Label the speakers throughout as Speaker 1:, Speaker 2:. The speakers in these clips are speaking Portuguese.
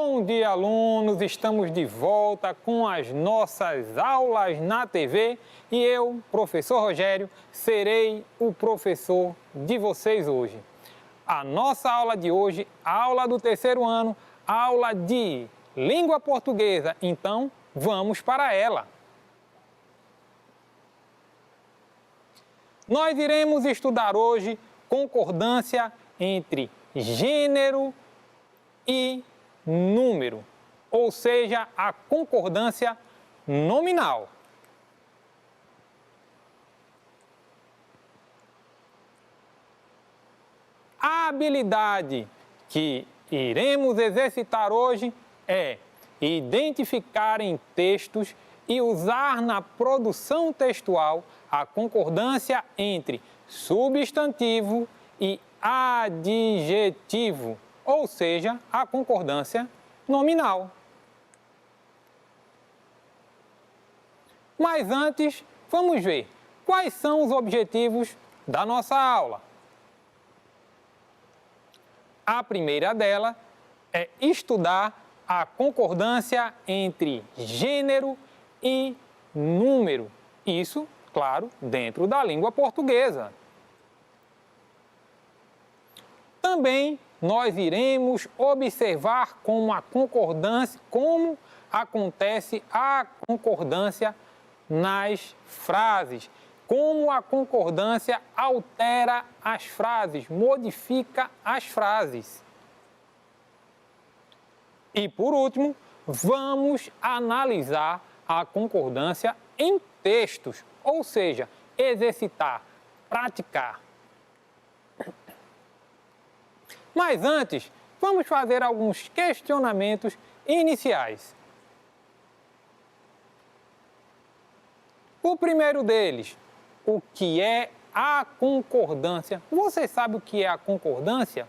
Speaker 1: Bom dia, alunos! Estamos de volta com as nossas aulas na TV e eu, professor Rogério, serei o professor de vocês hoje. A nossa aula de hoje, a aula do terceiro ano, aula de língua portuguesa. Então, vamos para ela. Nós iremos estudar hoje concordância entre gênero e número, ou seja, a concordância nominal. A habilidade que iremos exercitar hoje é identificar em textos e usar na produção textual a concordância entre substantivo e adjetivo, ou seja, a concordância nominal. Mas antes, vamos ver quais são os objetivos da nossa aula. A primeira dela é estudar a concordância entre gênero e número. Isso, claro, dentro da língua portuguesa. Também nós iremos observar como acontece a concordância nas frases, como a concordância altera as frases, modifica as frases. E por último, vamos analisar a concordância em textos, ou seja, exercitar, praticar. Mas antes, vamos fazer alguns questionamentos iniciais. O primeiro deles, o que é a concordância? Você sabe o que é a concordância?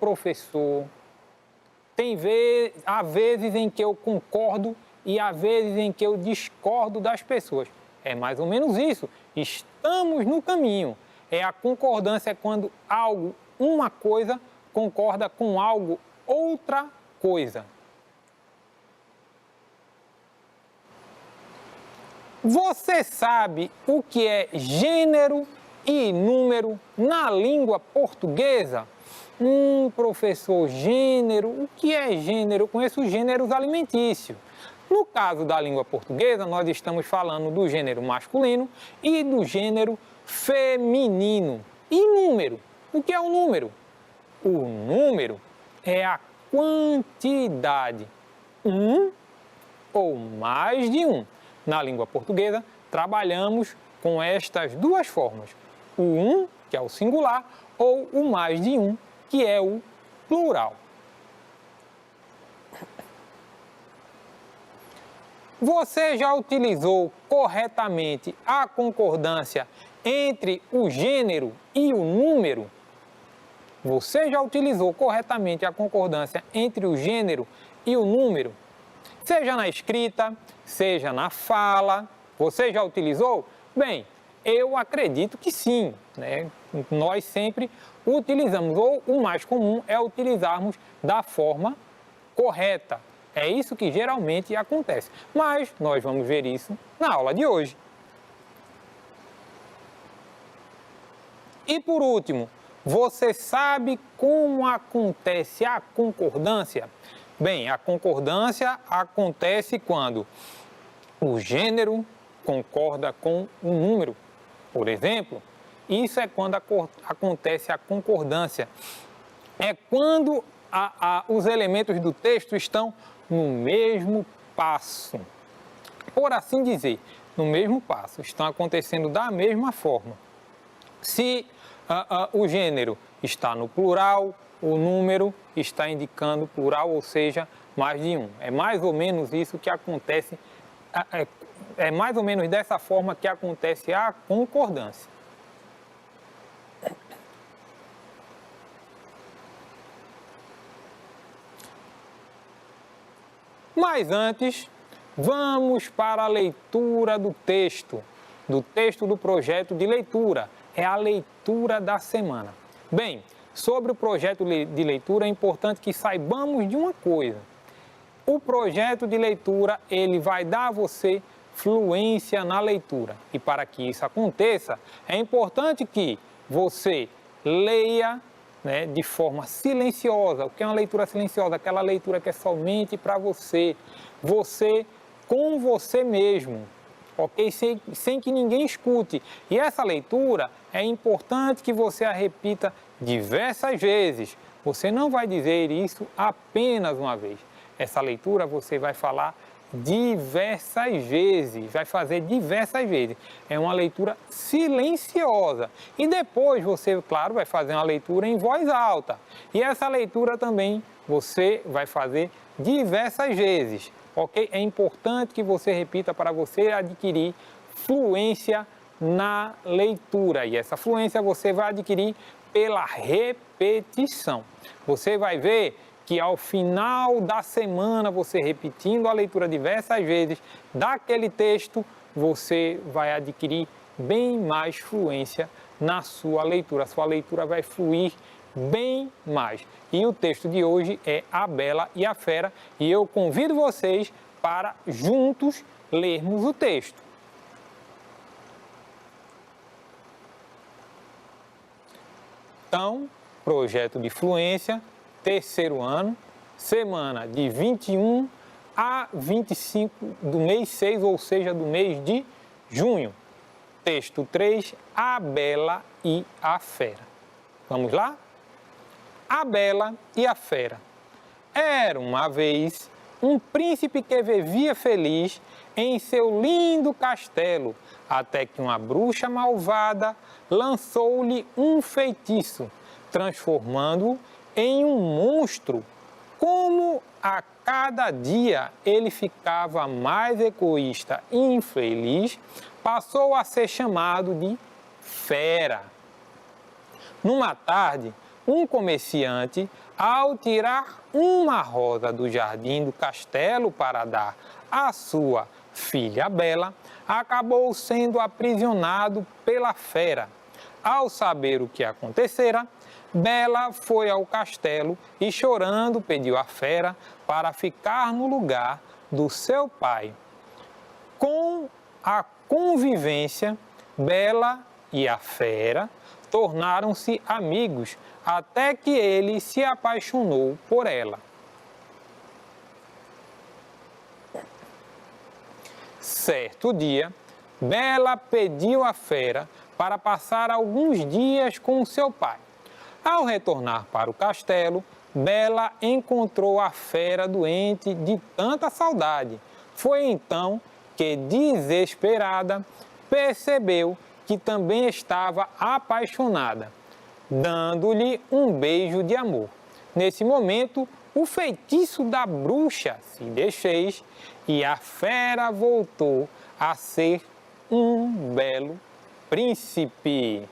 Speaker 1: Professor, há vezes em que eu concordo e há vezes em que eu discordo das pessoas. É mais ou menos isso. Estamos no caminho. A concordância é quando uma coisa concorda com algo, outra coisa. Você sabe o que é gênero e número na língua portuguesa? Professor, gênero, o que é gênero? Eu conheço os gêneros alimentícios. No caso da língua portuguesa, nós estamos falando do gênero masculino e do gênero feminino. E número? O que é o número? O número é a quantidade, ou mais de um. Na língua portuguesa, trabalhamos com estas duas formas. O que é o singular, ou o mais de um, que é o plural. Você já utilizou corretamente a concordância entre o gênero e o número? Você já utilizou corretamente a concordância entre o gênero e o número? Seja na escrita, seja na fala. Você já utilizou? Bem, eu acredito que sim, né? Nós sempre utilizamos, ou o mais comum é utilizarmos da forma correta. É isso que geralmente acontece. Mas nós vamos ver isso na aula de hoje. E por último, você sabe como acontece a concordância? Bem, a concordância acontece quando o gênero concorda com o número. Por exemplo, isso é quando acontece a concordância. É quando os elementos do texto estão no mesmo passo. Por assim dizer, no mesmo passo, estão acontecendo da mesma forma. Se o gênero está no plural, o número está indicando plural, ou seja, mais de um. É mais ou menos isso que acontece, é mais ou menos dessa forma que acontece a concordância. Mas antes, vamos para a leitura do texto do projeto de leitura. É a leitura da semana. Bem, sobre o projeto de leitura, é importante que saibamos de uma coisa. O projeto de leitura, ele vai dar a você fluência na leitura. E para que isso aconteça, é importante que você leia, né, de forma silenciosa. O que é uma leitura silenciosa? Aquela leitura que é somente para você. Você com você mesmo, ok? Sem que ninguém escute. E essa leitura é importante que você a repita diversas vezes. Você não vai dizer isso apenas uma vez. Essa leitura você vai falar diversas vezes, vai fazer diversas vezes. É uma leitura silenciosa. E depois você, claro, vai fazer uma leitura em voz alta. E essa leitura também você vai fazer diversas vezes, ok? É importante que você repita para você adquirir fluência na leitura. E essa fluência você vai adquirir pela repetição. Você vai ver que ao final da semana, você repetindo a leitura diversas vezes daquele texto, você vai adquirir bem mais fluência na sua leitura. A sua leitura vai fluir bem mais. E o texto de hoje é A Bela e a Fera, e eu convido vocês para juntos lermos o texto. Então, projeto de fluência, terceiro ano, semana de 21 a 25 do mês 6, ou seja, do mês de junho. Texto 3, A Bela e a Fera. Vamos lá? A Bela e a Fera. Era uma vez um príncipe que vivia feliz em seu lindo castelo, até que uma bruxa malvada lançou-lhe um feitiço, transformando-o em um monstro. Como a cada dia ele ficava mais egoísta e infeliz, passou a ser chamado de Fera. Numa tarde, um comerciante, ao tirar uma rosa do jardim do castelo para dar à sua filha Bela, acabou sendo aprisionado pela Fera. Ao saber o que acontecera, Bela foi ao castelo e, chorando, pediu à Fera para ficar no lugar do seu pai. Com a convivência, Bela e a Fera tornaram-se amigos, até que ele se apaixonou por ela. Certo dia, Bela pediu à Fera para passar alguns dias com seu pai. Ao retornar para o castelo, Bela encontrou a Fera doente de tanta saudade. Foi então que, desesperada, percebeu que também estava apaixonada, dando-lhe um beijo de amor. Nesse momento, o feitiço da bruxa se desfez e a Fera voltou a ser um belo príncipe.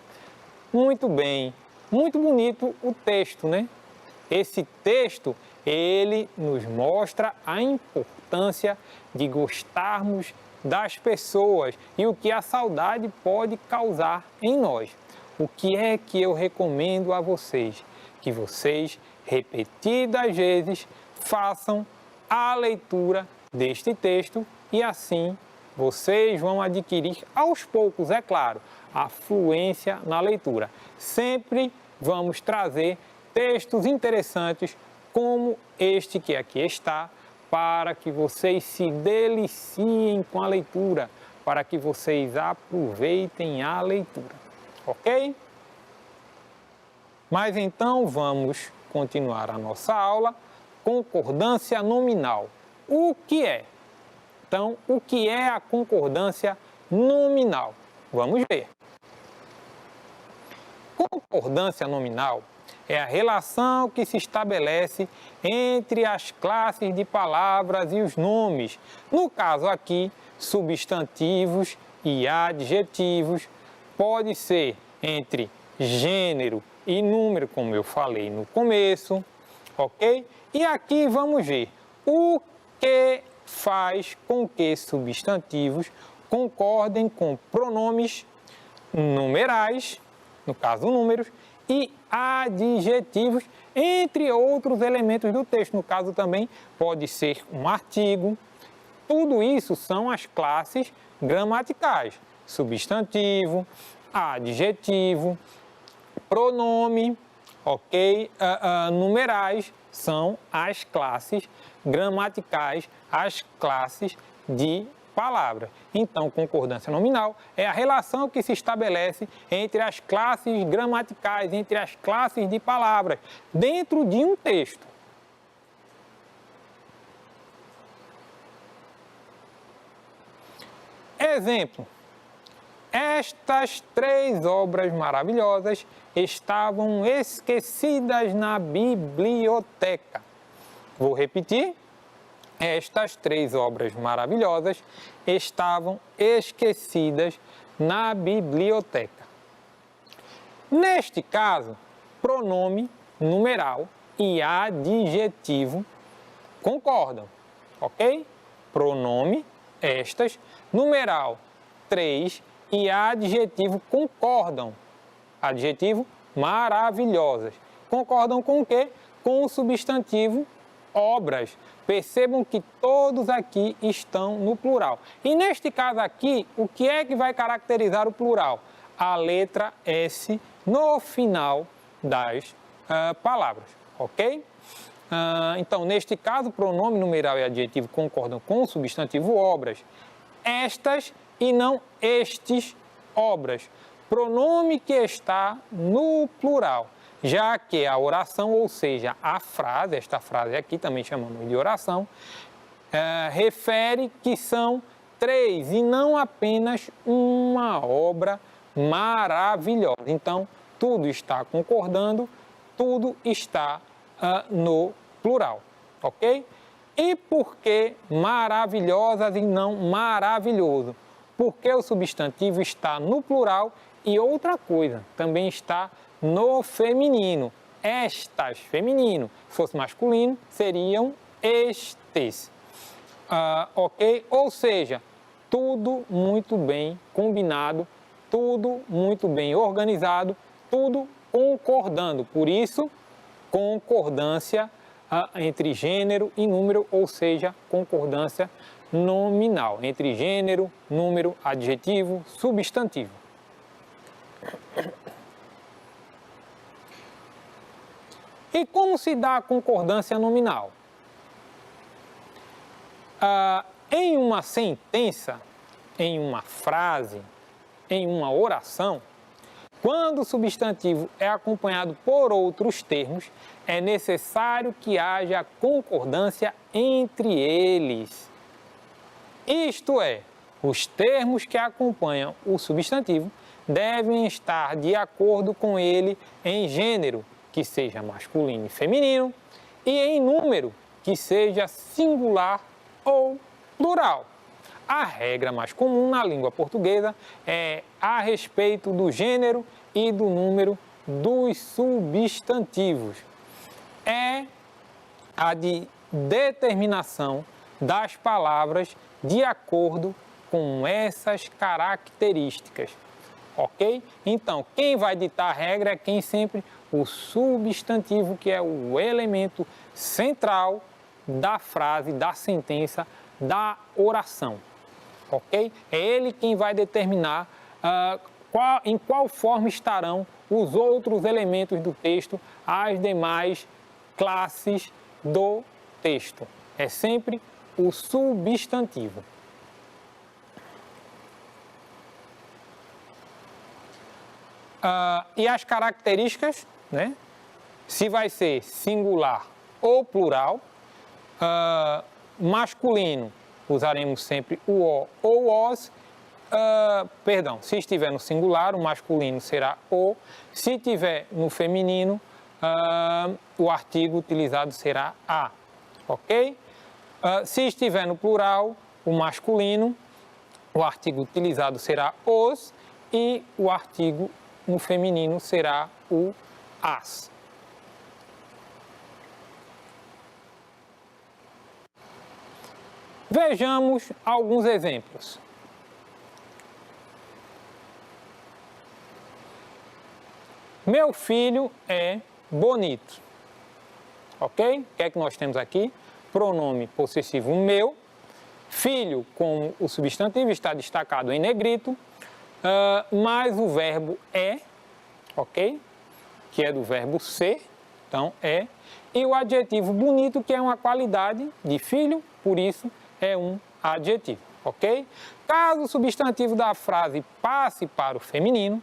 Speaker 1: Muito bem. Muito bonito o texto, né? Esse texto, ele nos mostra a importância de gostarmos das pessoas e o que a saudade pode causar em nós. O que é que eu recomendo a vocês? Que vocês, repetidas vezes, façam a leitura deste texto e assim vocês vão adquirir aos poucos, é claro, a fluência na leitura. Sempre vamos trazer textos interessantes como este que aqui está, para que vocês se deliciem com a leitura, para que vocês aproveitem a leitura, ok? Mas então vamos continuar a nossa aula, concordância nominal. O que é? Então, o que é a concordância nominal? Vamos ver. Concordância nominal é a relação que se estabelece entre as classes de palavras e os nomes. No caso aqui, substantivos e adjetivos. Pode ser entre gênero e número, como eu falei no começo, ok? E aqui vamos ver o que faz com que substantivos concordem com pronomes numerais, no caso números, e adjetivos, entre outros elementos do texto. No caso também pode ser um artigo. Tudo isso são as classes gramaticais: substantivo, adjetivo, pronome, ok? Numerais são as classes gramaticais, as classes de palavras. Então, concordância nominal é a relação que se estabelece entre as classes gramaticais, entre as classes de palavras, dentro de um texto. Exemplo: estas 3 obras maravilhosas estavam esquecidas na biblioteca. Vou repetir. Estas 3 obras maravilhosas estavam esquecidas na biblioteca. Neste caso, pronome, numeral e adjetivo concordam, ok? Pronome, estas, numeral, 3 e adjetivo concordam. Adjetivo, maravilhosas. Concordam com o quê? Com o substantivo obras. Percebam que todos aqui estão no plural. E neste caso aqui, o que é que vai caracterizar o plural? A letra S no final das palavras, ok? Então, neste caso, pronome, numeral e adjetivo concordam com o substantivo obras. Estas e não estes obras. Pronome que está no plural, já que a oração, ou seja, a frase, esta frase aqui também chamamos de oração, refere que são 3 e não apenas uma obra maravilhosa. Então, tudo está concordando, tudo está no plural, ok? E por que maravilhosas e não maravilhoso? Porque o substantivo está no plural e outra coisa, também está no feminino. Estas, feminino. Se fosse masculino, seriam estes. Ok? Ou seja, tudo muito bem combinado, tudo muito bem organizado, tudo concordando. Por isso, concordância entre gênero e número, ou seja, concordância nominal. Entre gênero, número, adjetivo, substantivo. E como se dá a concordância nominal? Em uma sentença, em uma frase, em uma oração, quando o substantivo é acompanhado por outros termos, é necessário que haja concordância entre eles. Isto é, os termos que acompanham o substantivo devem estar de acordo com ele em gênero, que seja masculino e feminino, e em número, que seja singular ou plural. A regra mais comum na língua portuguesa é a respeito do gênero e do número dos substantivos. É a de determinação das palavras de acordo com essas características, ok? Então, quem vai ditar a regra é quem sempre? O substantivo, que é o elemento central da frase, da sentença, da oração, ok? É ele quem vai determinar em qual forma estarão os outros elementos do texto, as demais classes do texto. É sempre o substantivo. E as características, né? Se vai ser singular ou plural, masculino, usaremos sempre o O ou os. Se estiver no singular, o masculino será o. Se estiver no feminino, o artigo utilizado será a, ok? Se estiver no plural, o masculino, o artigo utilizado será os e o artigo no feminino será o as. Vejamos alguns exemplos. Meu filho é bonito. Ok? O que é que nós temos aqui? Pronome possessivo meu. Filho, como o substantivo está destacado em negrito, mais o verbo é, ok? Que é do verbo ser, então é. E o adjetivo bonito, que é uma qualidade de filho, por isso é um adjetivo, ok? Caso o substantivo da frase passe para o feminino,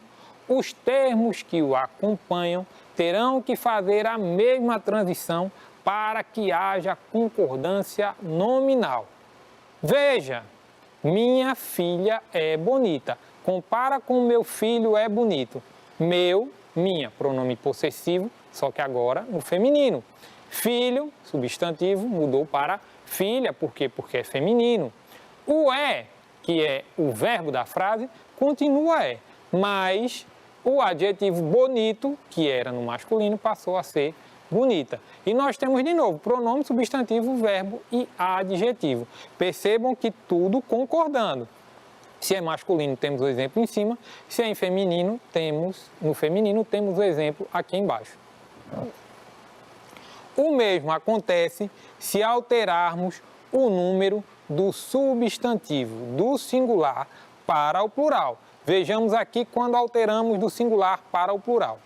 Speaker 1: os termos que o acompanham terão que fazer a mesma transição para que haja concordância nominal. Veja, minha filha é bonita. Compara com meu filho é bonito. Meu, minha, pronome possessivo, só que agora no feminino. Filho, substantivo, mudou para filha. Por quê? Porque é feminino. O é, que é o verbo da frase, continua é. Mas o adjetivo bonito, que era no masculino, passou a ser bonita. E nós temos de novo pronome, substantivo, verbo e adjetivo. Percebam que tudo concordando. Se é masculino, temos o exemplo em cima. Se é em feminino, no feminino temos o exemplo aqui embaixo. O mesmo acontece se alterarmos o número do substantivo do singular para o plural. Vejamos aqui quando alteramos do singular para o plural.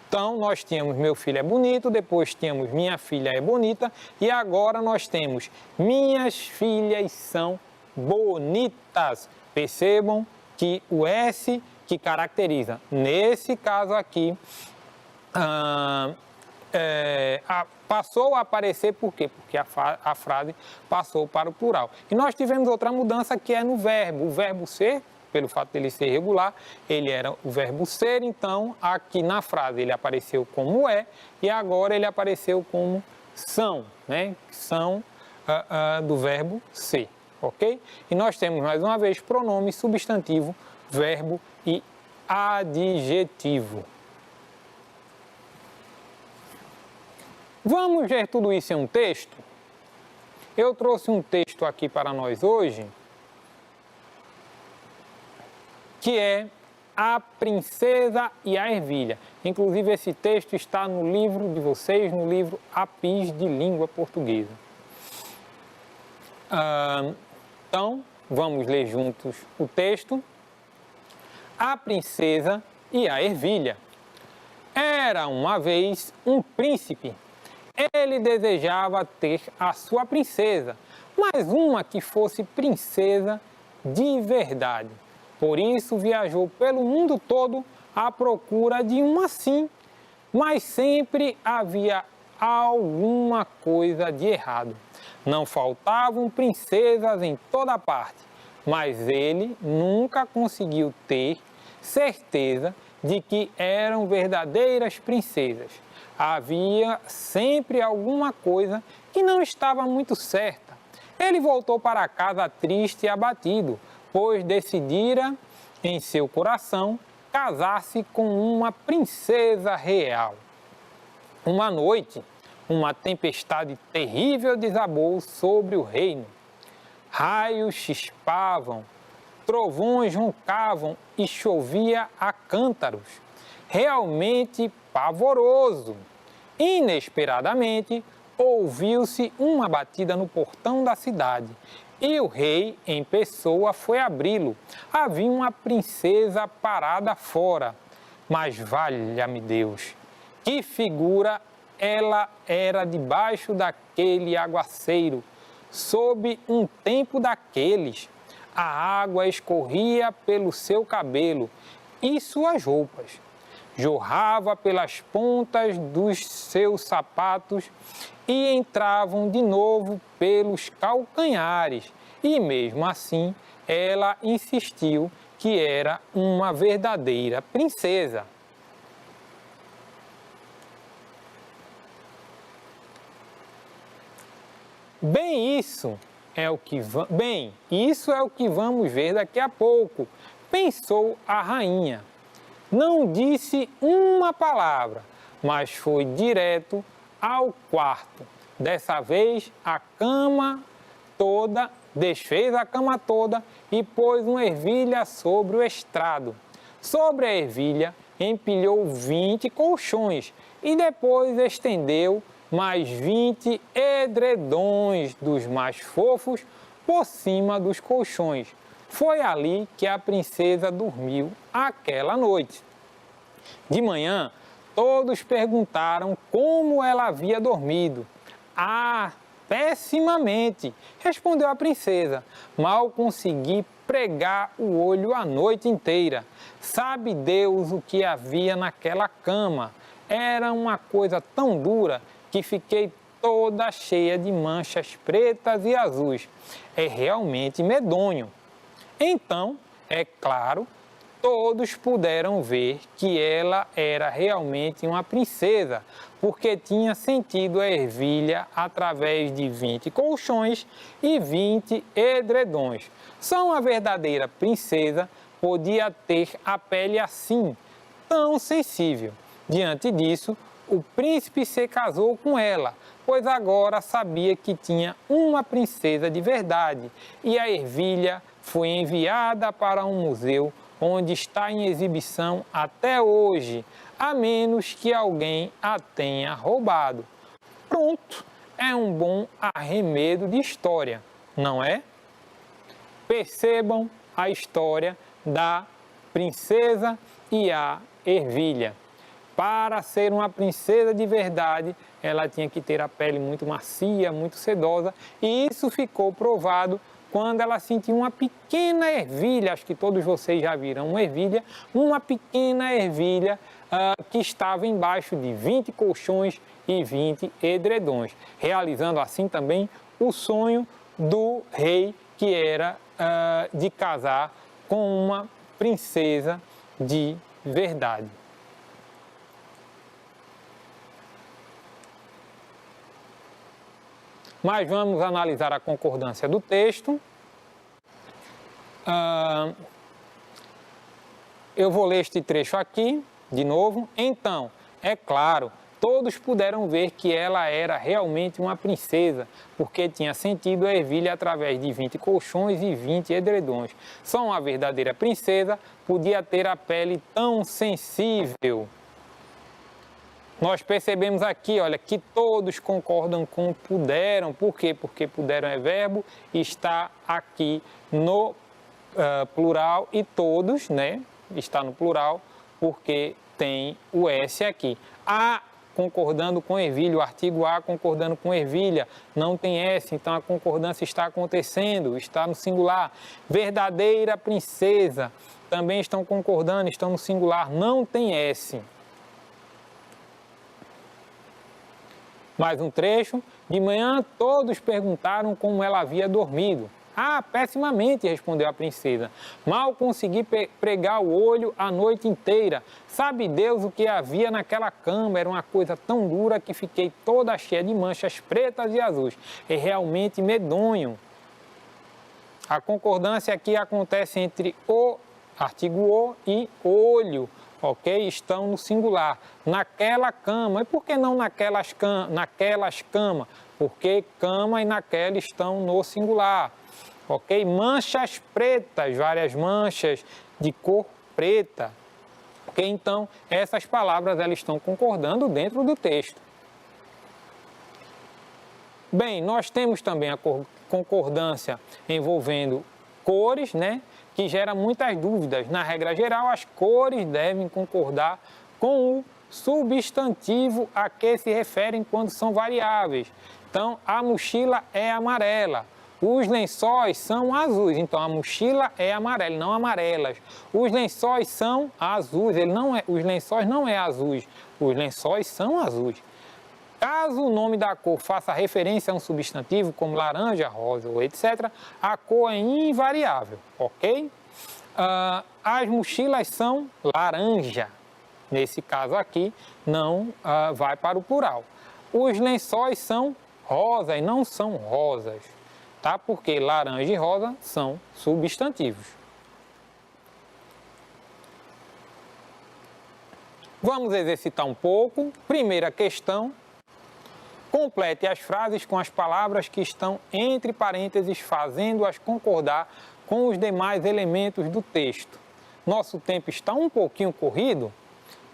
Speaker 1: Então, nós tínhamos meu filho é bonito, depois tínhamos minha filha é bonita e agora nós temos minhas filhas são bonitas. Percebam que o S que caracteriza, nesse caso aqui, passou a aparecer por quê? Porque a frase passou para o plural. E nós tivemos outra mudança que é no verbo. O verbo ser, pelo fato dele ser regular, ele era o verbo ser, então aqui na frase ele apareceu como é e agora ele apareceu como são, né? São do verbo ser, ok? E nós temos mais uma vez pronome, substantivo, verbo e adjetivo. Vamos ver tudo isso em um texto? Eu trouxe um texto aqui para nós hoje, que é A Princesa e a Ervilha. Inclusive, esse texto está no livro de vocês, no livro APIS de Língua Portuguesa. Então, vamos ler juntos o texto. A Princesa e a Ervilha. Era uma vez um príncipe. Ele desejava ter a sua princesa, mas uma que fosse princesa de verdade. Por isso viajou pelo mundo todo à procura de uma assim, mas sempre havia alguma coisa de errado. Não faltavam princesas em toda parte, mas ele nunca conseguiu ter certeza de que eram verdadeiras princesas. Havia sempre alguma coisa que não estava muito certa. Ele voltou para casa triste e abatido, pois decidira em seu coração casar-se com uma princesa real. Uma noite, uma tempestade terrível desabou sobre o reino. Raios chispavam, trovões roncavam e chovia a cântaros. Realmente pavoroso. Inesperadamente, ouviu-se uma batida no portão da cidade e o rei, em pessoa, foi abri-lo. Havia uma princesa parada fora. Mas, valha-me Deus, que figura ela era debaixo daquele aguaceiro, sob um tempo daqueles. A água escorria pelo seu cabelo e suas roupas. Jorrava pelas pontas dos seus sapatos e entravam de novo pelos calcanhares. E mesmo assim, ela insistiu que era uma verdadeira princesa. Isso é o que vamos ver daqui a pouco, pensou a rainha. Não disse uma palavra, mas foi direto ao quarto. Dessa vez, desfez a cama toda e pôs uma ervilha sobre o estrado. Sobre a ervilha, empilhou 20 colchões e depois estendeu mais 20 edredões dos mais fofos por cima dos colchões. Foi ali que a princesa dormiu aquela noite. De manhã, todos perguntaram como ela havia dormido. Ah, pessimamente, respondeu a princesa. Mal consegui pregar o olho a noite inteira. Sabe Deus o que havia naquela cama? Era uma coisa tão dura que fiquei toda cheia de manchas pretas e azuis. É realmente medonho. Então, é claro, todos puderam ver que ela era realmente uma princesa, porque tinha sentido a ervilha através de 20 colchões e 20 edredões. Só uma verdadeira princesa podia ter a pele assim, tão sensível. Diante disso, o príncipe se casou com ela, pois agora sabia que tinha uma princesa de verdade, e a ervilha foi enviada para um museu onde está em exibição até hoje, a menos que alguém a tenha roubado. Pronto, é um bom arremedo de história, não é? Percebam a história da princesa e a ervilha. Para ser uma princesa de verdade, ela tinha que ter a pele muito macia, muito sedosa, e isso ficou provado quando ela sentiu uma pequena ervilha, acho que todos vocês já viram uma pequena ervilha que estava embaixo de 20 colchões e 20 edredões, realizando assim também o sonho do rei, que era de casar com uma princesa de verdade. Mas vamos analisar a concordância do texto. Eu vou ler este trecho aqui, de novo. Então, é claro, todos puderam ver que ela era realmente uma princesa, porque tinha sentido a ervilha através de 20 colchões e 20 edredões. Só uma verdadeira princesa podia ter a pele tão sensível. Nós percebemos aqui, olha, que todos concordam com puderam. Por quê? Porque puderam é verbo e está aqui no plural, e todos, né? Está no plural porque tem o S aqui. A concordando com ervilha, o artigo A concordando com ervilha, não tem S, então a concordância está acontecendo, está no singular. Verdadeira princesa, também estão concordando, estão no singular, não tem S. Mais um trecho. De manhã, todos perguntaram como ela havia dormido. Ah, pessimamente, respondeu a princesa. Mal consegui pregar o olho a noite inteira. Sabe Deus o que havia naquela cama? Era uma coisa tão dura que fiquei toda cheia de manchas pretas e azuis. É realmente medonho. A concordância aqui acontece entre o artigo o e olho. Ok? Estão no singular. Naquela cama. E por que não naquelas camas? Porque cama e naquela estão no singular. Ok? Manchas pretas, várias manchas de cor preta. Ok? Então, essas palavras elas estão concordando dentro do texto. Bem, nós temos também a concordância envolvendo cores, né? Que gera muitas dúvidas. Na regra geral, as cores devem concordar com o substantivo a que se referem quando são variáveis. Então, a mochila é amarela. Os lençóis são azuis. Então, a mochila é amarela, não amarelas. Os lençóis são azuis. Os lençóis não é azuis. Os lençóis são azuis. Caso o nome da cor faça referência a um substantivo, como laranja, rosa ou etc., a cor é invariável, ok? As mochilas são laranja. Nesse caso aqui, não vai para o plural. Os lençóis são rosa e não são rosas, tá? Porque laranja e rosa são substantivos. Vamos exercitar um pouco. Primeira questão. Complete as frases com as palavras que estão entre parênteses, fazendo-as concordar com os demais elementos do texto. Nosso tempo está um pouquinho corrido,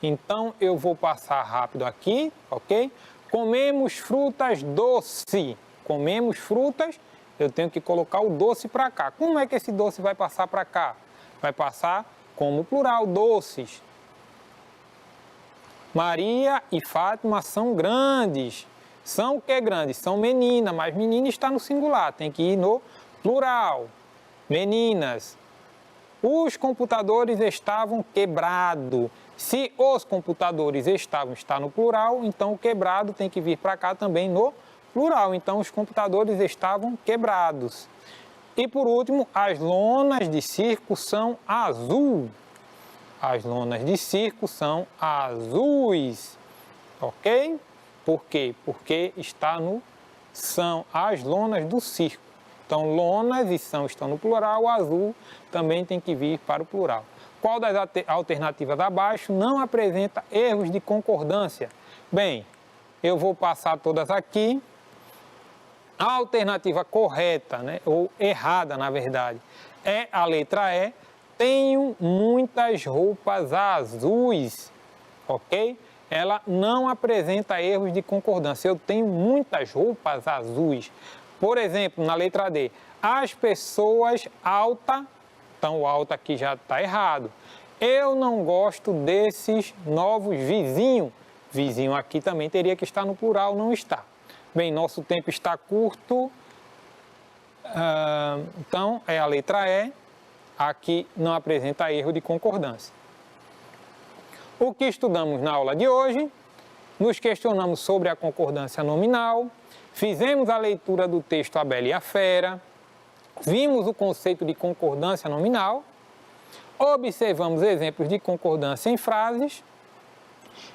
Speaker 1: Então, eu vou passar rápido aqui, ok? Comemos frutas doce. Comemos frutas, eu tenho que colocar o doce para cá. Como é que esse doce vai passar para cá? Vai passar como plural, doces. Maria e Fátima são grandes. São o que grandes? São meninas, mas menina está no singular, tem que ir no plural. Meninas. Os computadores estavam quebrados. Se os computadores está no plural, então o quebrado tem que vir para cá também no plural. Então, os computadores estavam quebrados. E, por último, as lonas de circo são azul. As lonas de circo são azuis. Ok? Por quê? Porque são as lonas do circo. Então, lonas e são estão no plural, o azul também tem que vir para o plural. Qual das alternativas abaixo não apresenta erros de concordância? Bem, eu vou passar todas aqui. A alternativa correta, né, ou errada, na verdade, é a letra E. Tenho muitas roupas azuis, ok? Ela não apresenta erros de concordância. Eu tenho muitas roupas azuis. Por exemplo, na letra D, as pessoas alta, então o alta aqui já está errado. Eu não gosto desses novos vizinhos. Vizinho aqui também teria que estar no plural, não está. Bem, nosso tempo está curto, então é a letra E. Aqui não apresenta erro de concordância. O que estudamos na aula de hoje? Nos questionamos sobre a concordância nominal, fizemos a leitura do texto A Bela e a Fera, vimos o conceito de concordância nominal, observamos exemplos de concordância em frases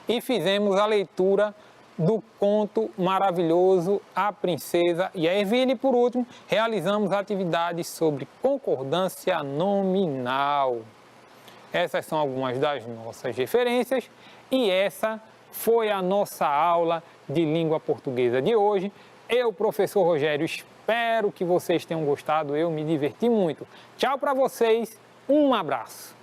Speaker 1: e fizemos a leitura do conto maravilhoso A Princesa e a Ervilha. E, por último, realizamos atividades sobre concordância nominal. Essas são algumas das nossas referências e essa foi a nossa aula de língua portuguesa de hoje. Eu, professor Rogério, espero que vocês tenham gostado, eu me diverti muito. Tchau para vocês, um abraço.